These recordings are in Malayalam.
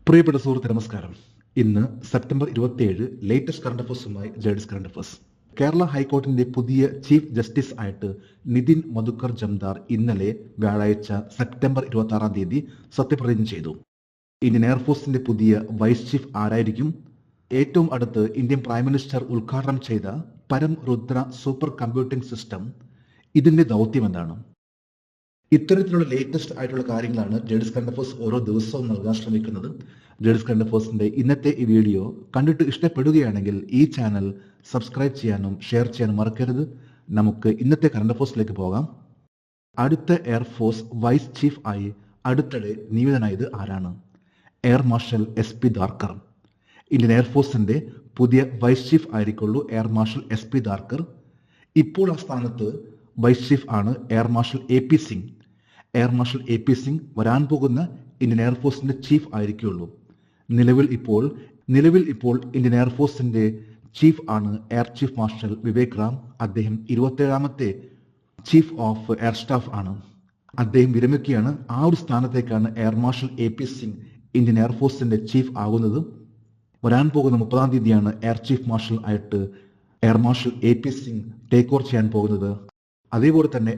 പ്രിയപ്പെട്ട സുഹൃത്ത് നമസ്കാരം. ഇന്ന് സെപ്റ്റംബർ 27 ലേറ്റസ്റ്റ് കറണ്ട് അഫേഴ്സുമായി ജേഡ്സ് കറണ്ട് അഫേഴ്സ്. കേരള ഹൈക്കോടതിന്റെ പുതിയ ചീഫ് ജസ്റ്റിസ് ആയിട്ട് നിതിൻ മധുക്കർ ജംദാർ ഇന്നലെ വ്യാഴാഴ്ച സെപ്റ്റംബർ 26 സത്യപ്രതിജ്ഞ ചെയ്തു. ഇന്ത്യൻ എയർഫോഴ്സിന്റെ പുതിയ വൈസ് ചീഫ് ആരായിരിക്കും? ഏറ്റവും അടുത്ത് ഇന്ത്യൻ പ്രൈം മിനിസ്റ്റർ ഉദ്ഘാടനം ചെയ്ത പരം രുദ്ര സൂപ്പർ കമ്പ്യൂട്ടിംഗ് സിസ്റ്റം, ഇതിന്റെ ദൗത്യം എന്താണ്? ഇത്തരത്തിലുള്ള ലേറ്റസ്റ്റ് ആയിട്ടുള്ള കാര്യങ്ങളാണ് ജേഡ്സ് കറണ്ട് അഫേഴ്സ് ഓരോ ദിവസവും നൽകാൻ ശ്രമിക്കുന്നത്. ജേഡ്സ് കറണ്ട് അഫേഴ്സിന്റെ ഇന്നത്തെ ഈ വീഡിയോ കണ്ടിട്ട് ഇഷ്ടപ്പെടുകയാണെങ്കിൽ ഈ ചാനൽ സബ്സ്ക്രൈബ് ചെയ്യാനും ഷെയർ ചെയ്യാനും മറക്കരുത്. നമുക്ക് ഇന്നത്തെ കറണ്ട് അഫേഴ്സിലേക്ക് പോകാം. അടുത്ത എയർഫോഴ്സ് വൈസ് ചീഫ് ആയി അടുത്തിടെ നിയമിതനായത് ആരാണ്? Air marshal SP Dharkar. Indian എയർഫോഴ്സിന്റെ പുതിയ വൈസ് ചീഫ് ആയിരിക്കുള്ളൂ എയർ മാർഷൽ SP ധാർക്കർ. ഇപ്പോൾ ആ സ്ഥാനത്ത് വൈസ് ചീഫ് ആണ് air marshal AP Singh. Air marshal AP Singh വരാൻ പോകുന്ന ഇന്ത്യൻ എയർഫോഴ്സിന്റെ ചീഫ് ആയിരിക്കുള്ളൂ. നിലവിൽ ഇപ്പോൾ ഇന്ത്യൻ എയർഫോഴ്സിന്റെ ചീഫ് ആണ് air chief marshal Vivek Ram. അദ്ദേഹം 27ാമത്തെ ചീഫ് ഓഫ് എയർ സ്റ്റാഫ് ആണ്. അദ്ദേഹം വിരമിക്കുകയാണ്. ആ ഒരു സ്ഥാനത്തേക്കാണ് air marshal AP Singh Indian എയർഫോഴ്സിന്റെ ചീഫ് ആകുന്നത്. വരാൻ പോകുന്ന 30-ാം തീയതിയാണ് എയർ ചീഫ് മാർഷൽ ആയിട്ട് air marshal AP Singh take over ചെയ്യാൻ പോകുന്നത്. അതേപോലെ തന്നെ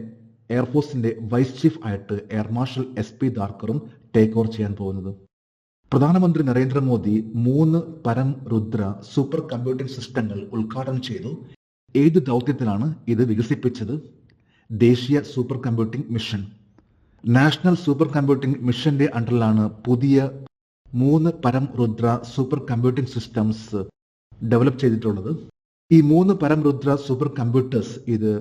എയർഫോഴ്സിന്റെ വൈസ് ചീഫ് ആയിട്ട് എയർ മാർഷൽ SP ധാർക്കറും ടേക്ക് ഓവർ ചെയ്യാൻ പോകുന്നത്. പ്രധാനമന്ത്രി നരേന്ദ്രമോദി 3 പരം രുദ്ര സൂപ്പർ കമ്പ്യൂട്ടിംഗ് സിസ്റ്റങ്ങൾ ഉദ്ഘാടനം ചെയ്തു. ഏത് ദൗത്യത്തിലാണ് ഇത് വികസിപ്പിച്ചത്? ദേശീയ super computing mission. National super computing മിഷന്റെ അണ്ടറിലാണ് പുതിയ 3 പരം Rudra super computing systems develop ചെയ്തിട്ടുള്ളത്. ഈ 3 പരം രുദ്ര സൂപ്പർ കമ്പ്യൂട്ടേഴ്സ് ഇത്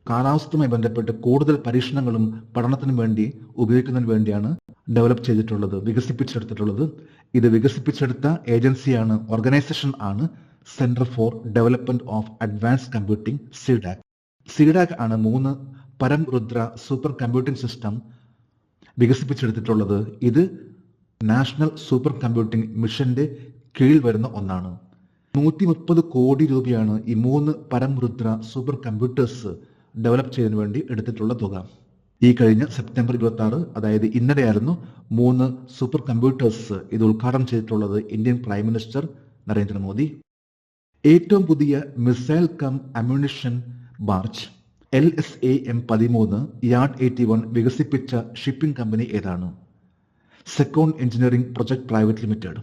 കാലാവസ്ഥയുമായി ബന്ധപ്പെട്ട് കൂടുതൽ പരീക്ഷണങ്ങളും പഠനത്തിനും വേണ്ടി ഉപയോഗിക്കുന്നതിന് വേണ്ടിയാണ് ഡെവലപ്പ് ചെയ്തിട്ടുള്ളത്, വികസിപ്പിച്ചെടുത്തിട്ടുള്ളത്. ഇത് വികസിപ്പിച്ചെടുത്ത ഏജൻസിയാണ്, ഓർഗനൈസേഷൻ ആണ് centre for development of advance computing, CDAC. CDAC ആണ് 3 പരം രുദ്ര സൂപ്പർ കമ്പ്യൂട്ടിംഗ് സിസ്റ്റം വികസിപ്പിച്ചെടുത്തിട്ടുള്ളത്. ഇത് നാഷണൽ സൂപ്പർ കമ്പ്യൂട്ടിംഗ് മിഷന്റെ കീഴിൽ വരുന്ന ഒന്നാണ്. 130 കോടി രൂപയാണ് ഈ 3 പരം രുദ്ര സൂപ്പർ കമ്പ്യൂട്ടേഴ്സ് ഡെവലപ്പ് ചെയ്യുന്നതിന് വേണ്ടി എടുത്തിട്ടുള്ള തുക. ഈ കഴിഞ്ഞ സെപ്റ്റംബർ 26, അതായത് ഇന്നലെയായിരുന്നു 3 സൂപ്പർ കമ്പ്യൂട്ടേഴ്സ് ഇത് ഉദ്ഘാടനം ചെയ്തിട്ടുള്ളത് ഇന്ത്യൻ പ്രൈം മിനിസ്റ്റർ നരേന്ദ്രമോദി. ഏറ്റവും പുതിയ missile cum ammunition barge LSAM-13 yard 81 വികസിപ്പിച്ച ഷിപ്പിംഗ് കമ്പനി ഏതാണ്? Secon engineering project private limited.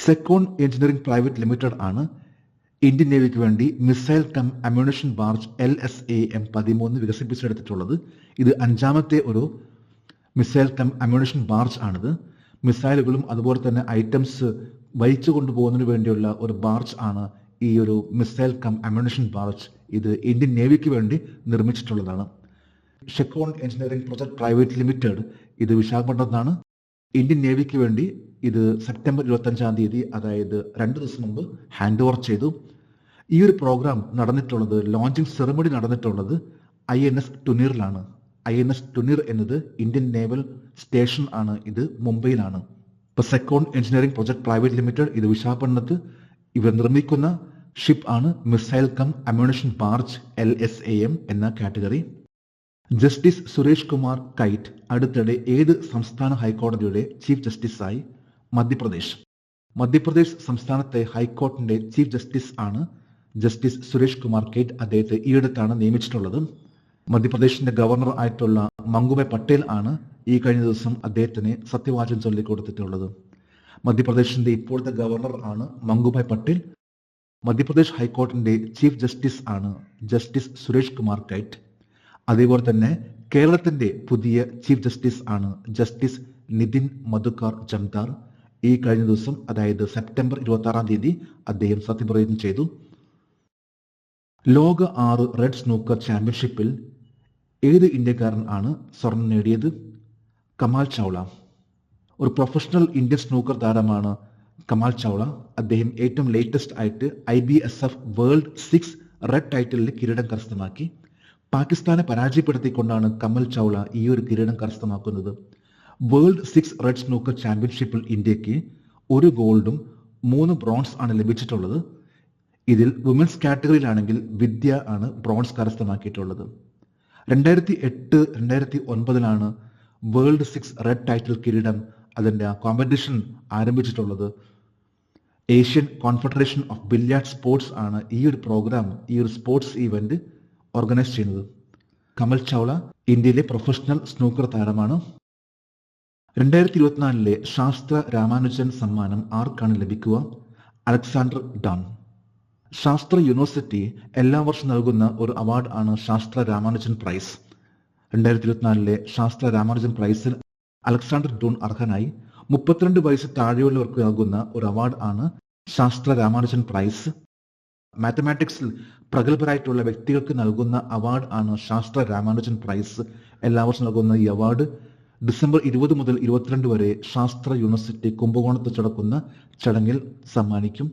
Secon engineering private limited ആണ് ഇന്ത്യൻ നേവിക്ക് വേണ്ടി missile cum ammunition barge LSAM-13 വികസിപ്പിച്ചെടുത്തിട്ടുള്ളത്. ഇത് 5ാമത്തെ ഒരു മിസൈൽ കം അമ്യൂണിഷൻ ബാർജ് ആണിത്. മിസൈലുകളും അതുപോലെ തന്നെ ഐറ്റംസ് വഹിച്ചു കൊണ്ടുപോകുന്നതിന് വേണ്ടിയുള്ള ഒരു ബാർജ് ആണ് ഈ ഒരു മിസൈൽ കം അമ്യൂണിഷൻ ബാർജ്. ഇത് ഇന്ത്യൻ നേവിക്ക് വേണ്ടി നിർമ്മിച്ചിട്ടുള്ളതാണ്. സെക്കോൺ എഞ്ചിനീയറിംഗ് പ്രൊജക്ട് പ്രൈവറ്റ് ലിമിറ്റഡ് ഇത് വിശാഖപട്ടണത്താണ്. ഇന്ത്യൻ നേവിക്ക് വേണ്ടി ഇത് സെപ്റ്റംബർ 25-ാം തീയതി, അതായത് 2 ദിവസം മുമ്പ് ഹാൻഡ് ഓവർ ചെയ്തു. ഈ ഒരു പ്രോഗ്രാം നടന്നിട്ടുള്ളത്, ലോഞ്ചിങ് സെറമണി നടന്നിട്ടുള്ളത് INS ടുനീറിലാണ്. INS ടുനീർ എന്നത് ഇന്ത്യൻ നേവൽ സ്റ്റേഷൻ ആണ്. ഇത് മുംബൈയിലാണ്. ഇപ്പൊ Secon engineering project private limited ഇത് വിശാഖപട്ടണത്ത് ഇവർ നിർമ്മിക്കുന്ന ഷിപ്പ് ആണ് missile cum ammunition barge LSAM എന്ന category. Justice Suresh Kumar KITE അടുത്തിടെ ഏത് സംസ്ഥാന ഹൈക്കോടതിയുടെ ചീഫ് ജസ്റ്റിസായി? മധ്യപ്രദേശ് സംസ്ഥാനത്തെ ഹൈക്കോടതിയുടെ ചീഫ് ജസ്റ്റിസ് ആണ് ജസ്റ്റിസ് സുരേഷ് കുമാർ കൈറ്റ്. അദ്ദേഹത്തെ ഈയിടത്താണ് നിയമിച്ചിട്ടുള്ളത്. മധ്യപ്രദേശിന്റെ ഗവർണർ ആയിട്ടുള്ള മംഗുഭായ് പട്ടേൽ ആണ് ഈ കഴിഞ്ഞ ദിവസം അദ്ദേഹത്തിന് സത്യവാചകം ചൊല്ലിക്കൊടുത്തിട്ടുള്ളത്. മധ്യപ്രദേശിന്റെ ഇപ്പോഴത്തെ ഗവർണർ ആണ് മംഗുഭായ് പട്ടേൽ. മധ്യപ്രദേശ് ഹൈക്കോടതിന്റെ ചീഫ് ജസ്റ്റിസ് ആണ് ജസ്റ്റിസ് സുരേഷ് കുമാർ കൈറ്റ്. അതേപോലെ തന്നെ കേരളത്തിന്റെ പുതിയ ചീഫ് ജസ്റ്റിസ് ആണ് ജസ്റ്റിസ് നിതിൻ മധുക്കർ ജംദാർ. ഈ കഴിഞ്ഞ ദിവസം, അതായത് സെപ്റ്റംബർ 26-ാം തീയതി അദ്ദേഹം സത്യപ്രതിജ്ഞ ചെയ്തു. ലോക 6 റെഡ് സ്നൂക്കർ ചാമ്പ്യൻഷിപ്പിൽ ഏത് ഇന്ത്യക്കാരൻ ആണ് സ്വർണം നേടിയത്? കമാൽ ചൗള. ഒരു പ്രൊഫഷണൽ ഇന്ത്യൻ സ്നൂക്കർ താരമാണ് കമാൽ ചൗള. അദ്ദേഹം ഏറ്റവും ലേറ്റസ്റ്റ് ആയിട്ട് IBSF വേൾഡ് 6 റെഡ് ടൈറ്റിലിൽ കിരീടം കരസ്ഥമാക്കി. പാകിസ്ഥാനെ പരാജയപ്പെടുത്തിക്കൊണ്ടാണ് കമൽ ചൗള ഈ ഒരു കിരീടം കരസ്ഥമാക്കുന്നത്. വേൾഡ് 6 റെഡ് സ്നൂക്കർ ചാമ്പ്യൻഷിപ്പിൽ ഇന്ത്യക്ക് 1 ഗോൾഡും 3 ബ്രോൺസ് ആണ് ലഭിച്ചിട്ടുള്ളത്. ഇതിൽ വുമൻസ് കാറ്റഗറിയിലാണെങ്കിൽ വിദ്യ ആണ് ബ്രോൺസ് കരസ്ഥമാക്കിയിട്ടുള്ളത്. 2008-2009 വേൾഡ് 6 റെഡ് ടൈറ്റിൽ കിരീടം അതിൻ്റെ കോമ്പറ്റീഷൻ ആരംഭിച്ചിട്ടുള്ളത്. Asian confederation of billiard sports ആണ് ഈ ഒരു പ്രോഗ്രാം, ഈ ഒരു സ്പോർട്സ് ഈവന്റ് ഓർഗനൈസ് ചെയ്യുന്നത്. കമൽ ചൗള ഇന്ത്യയിലെ പ്രൊഫഷണൽ സ്നൂക്കർ താരമാണ്. 2024 ശാസ്ത്ര രാമാനുജൻ സമ്മാനം ആർക്കാണ് ലഭിക്കുക? Alexander done. ശാസ്ത്ര യൂണിവേഴ്സിറ്റി എല്ലാ വർഷവും നൽകുന്ന ഒരു അവാർഡ് ആണ് ശാസ്ത്ര രാമാനുജൻ പ്രൈസ്. 2024 ശാസ്ത്ര രാമാനുജൻ പ്രൈസിൽ അലക്സാണ്ടർ ഡൂൺ അർഹനായി. 32 വയസ്സ് താഴെയുള്ളവർക്ക് നൽകുന്ന ഒരു അവാർഡ് ആണ് ശാസ്ത്ര രാമാനുജൻ പ്രൈസ്. മാത്തമാറ്റിക്സിൽ പ്രഗത്ഭരായിട്ടുള്ള വ്യക്തികൾക്ക് നൽകുന്ന അവാർഡ് ആണ് ശാസ്ത്ര രാമാനുജൻ പ്രൈസ്. എല്ലാ വർഷവും നൽകുന്ന ഈ അവാർഡ് ഡിസംബർ 20 മുതൽ 22 വരെ ശാസ്ത്ര യൂണിവേഴ്സിറ്റി കുംഭകോണത്ത് നടക്കുന്ന ചടങ്ങിൽ സമ്മാനിക്കും.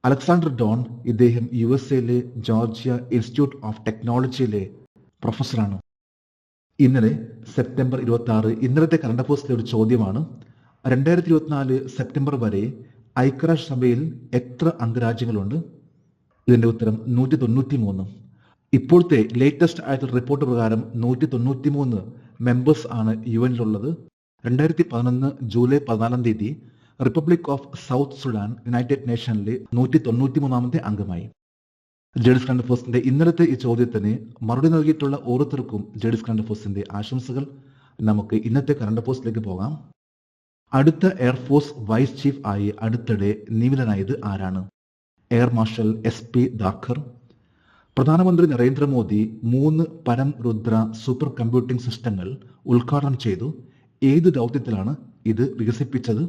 അലക്സാണ്ടർ ഡോൺ ഇദ്ദേഹം USA ജോർജിയ ഇൻസ്റ്റിറ്റ്യൂട്ട് ഓഫ് ടെക്നോളജിയിലെ പ്രൊഫസറാണ്. ഇന്നലെ സെപ്റ്റംബർ 26 ഇന്നലത്തെ കറണ്ട് അഫയേഴ്സിലെ ഒരു ചോദ്യമാണ്. 2024 സെപ്റ്റംബർ വരെ ഐക്യരാഷ്ട്രസഭയിൽ എത്ര അംഗരാജ്യങ്ങളുണ്ട്? ഇതിന്റെ ഉത്തരം 193. ഇപ്പോഴത്തെ ലേറ്റസ്റ്റ് ആയിട്ടുള്ള റിപ്പോർട്ട് പ്രകാരം 193 മെമ്പേഴ്സ് ആണ് UN-ലുള്ളത്. 2011 July 14 republic of south Sudan united നേഷനിലെ 193ാമത്തെ അംഗമായി. ജേഡിസ് കറണ്ട് അഫയേഴ്സിന്റെ ഇന്നലത്തെ ഈ ചോദ്യത്തിന് മറുപടി നൽകിയിട്ടുള്ള ഓരോരുത്തർക്കും ജേഡിസ് കറണ്ട് അഫയേഴ്സിന്റെ ആശംസകൾ. നമുക്ക് ഇന്നത്തെ കറണ്ട് അഫയേഴ്സിലേക്ക് പോകാം. അടുത്ത എയർഫോഴ്സ് വൈസ് ചീഫ് ആയി അടുത്തിടെ നിയമിതനായത് ആരാണ്? Air marshal SP Dhakar. പ്രധാനമന്ത്രി നരേന്ദ്രമോദി 3 പരം രുദ്ര സൂപ്പർ കമ്പ്യൂട്ടിംഗ് സിസ്റ്റങ്ങൾ ഉദ്ഘാടനം ചെയ്തു. ഏത് ദൗത്യത്തിലാണ് ഇത് വികസിപ്പിച്ചത്?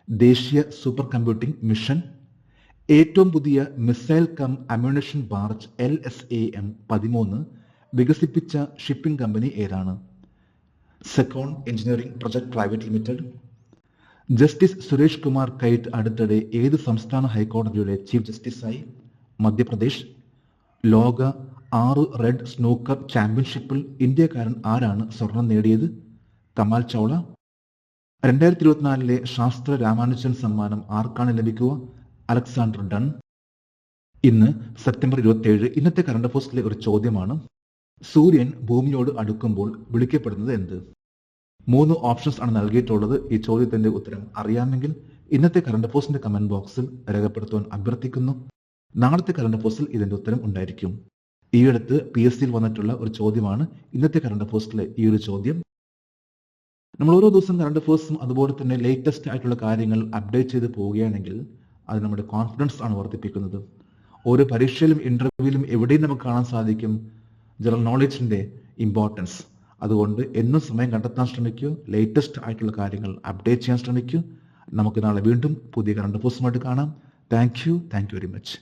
ദേശീയ സൂപ്പർ കമ്പ്യൂട്ടിംഗ് മിഷൻ. ഏറ്റവും പുതിയ missile cum ammunition barge LSAM 13 വികസിപ്പിച്ച ഷിപ്പിംഗ് കമ്പനി ഏതാണ്? Secon engineering project private limited. Justice Suresh Kumar KITE അടുത്തിടെ ഏത് സംസ്ഥാന ഹൈക്കോടതിയുടെ ചീഫ് ജസ്റ്റിസായി? മധ്യപ്രദേശ്. ലോക 6 റെഡ് സ്നൂക്കർ ചാമ്പ്യൻഷിപ്പിൽ ഇന്ത്യക്കാരൻ ആരാണ് സ്വർണം നേടിയത്? കമാൽ ചൗള. 2024 ശാസ്ത്ര രാമാനുജൻ സമ്മാനം ആർക്കാണ് ലഭിക്കുക? Alexander done. ഇന്ന് സെപ്റ്റംബർ 27 ഇന്നത്തെ കറണ്ട് അഫയേഴ്സിലെ ഒരു ചോദ്യമാണ്. സൂര്യൻ ഭൂമിയോട് അടുക്കുമ്പോൾ വിളിക്കപ്പെടുന്നത് എന്ത്? 3 ഓപ്ഷൻസ് ആണ് നൽകിയിട്ടുള്ളത്. ഈ ചോദ്യത്തിന്റെ ഉത്തരം അറിയാമെങ്കിൽ ഇന്നത്തെ കറണ്ട് അഫയേഴ്സിന്റെ കമന്റ് ബോക്സിൽ രേഖപ്പെടുത്തുവാൻ അഭ്യർത്ഥിക്കുന്നു. നാളത്തെ കറണ്ട് അഫയേഴ്സിൽ ഇതിന്റെ ഉത്തരം ഉണ്ടായിരിക്കും. ഈയടുത്ത് PSCയിൽ വന്നിട്ടുള്ള ഒരു ചോദ്യമാണ് ഇന്നത്തെ കറണ്ട് അഫയേഴ്സിലെ ഈ ഒരു ചോദ്യം. നമ്മൾ ഓരോ ദിവസം കറണ്ട് അഫയേഴ്സും അതുപോലെ തന്നെ ലേറ്റസ്റ്റ് ആയിട്ടുള്ള കാര്യങ്ങൾ അപ്ഡേറ്റ് ചെയ്ത് പോവുകയാണെങ്കിൽ അത് നമ്മുടെ കോൺഫിഡൻസ് ആണ് വർദ്ധിപ്പിക്കുന്നത്. ഓരോ പരീക്ഷയിലും ഇന്റർവ്യൂവിലും എവിടെയും നമുക്ക് കാണാൻ സാധിക്കും ജനറൽ നോളജിന്റെ ഇമ്പോർട്ടൻസ്. അതുകൊണ്ട് എന്നും സമയം കണ്ടെത്താൻ ശ്രമിക്കൂ, ലേറ്റസ്റ്റ് ആയിട്ടുള്ള കാര്യങ്ങൾ അപ്ഡേറ്റ് ചെയ്യാൻ ശ്രമിക്കൂ. നമുക്ക് നാളെ വീണ്ടും പുതിയ കറണ്ട് അഫയേഴ്സുമായിട്ട് കാണാം. Thank you very much.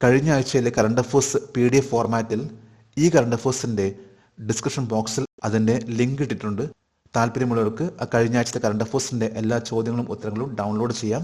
കഴിഞ്ഞ ആഴ്ചയിലെ കറണ്ട് അഫേഴ്സ് PDF ഫോർമാറ്റിൽ ഈ കറണ്ട് അഫേഴ്സിൻ്റെ ഡിസ്ക്രിപ്ഷൻ ബോക്സിൽ അതിൻ്റെ ലിങ്ക് ഇട്ടിട്ടുണ്ട്. താല്പര്യമുള്ളവർക്ക് കഴിഞ്ഞ ആഴ്ചത്തെ കറണ്ട് അഫേഴ്സിൻ്റെ എല്ലാ ചോദ്യങ്ങളും ഉത്തരങ്ങളും ഡൗൺലോഡ് ചെയ്യാം.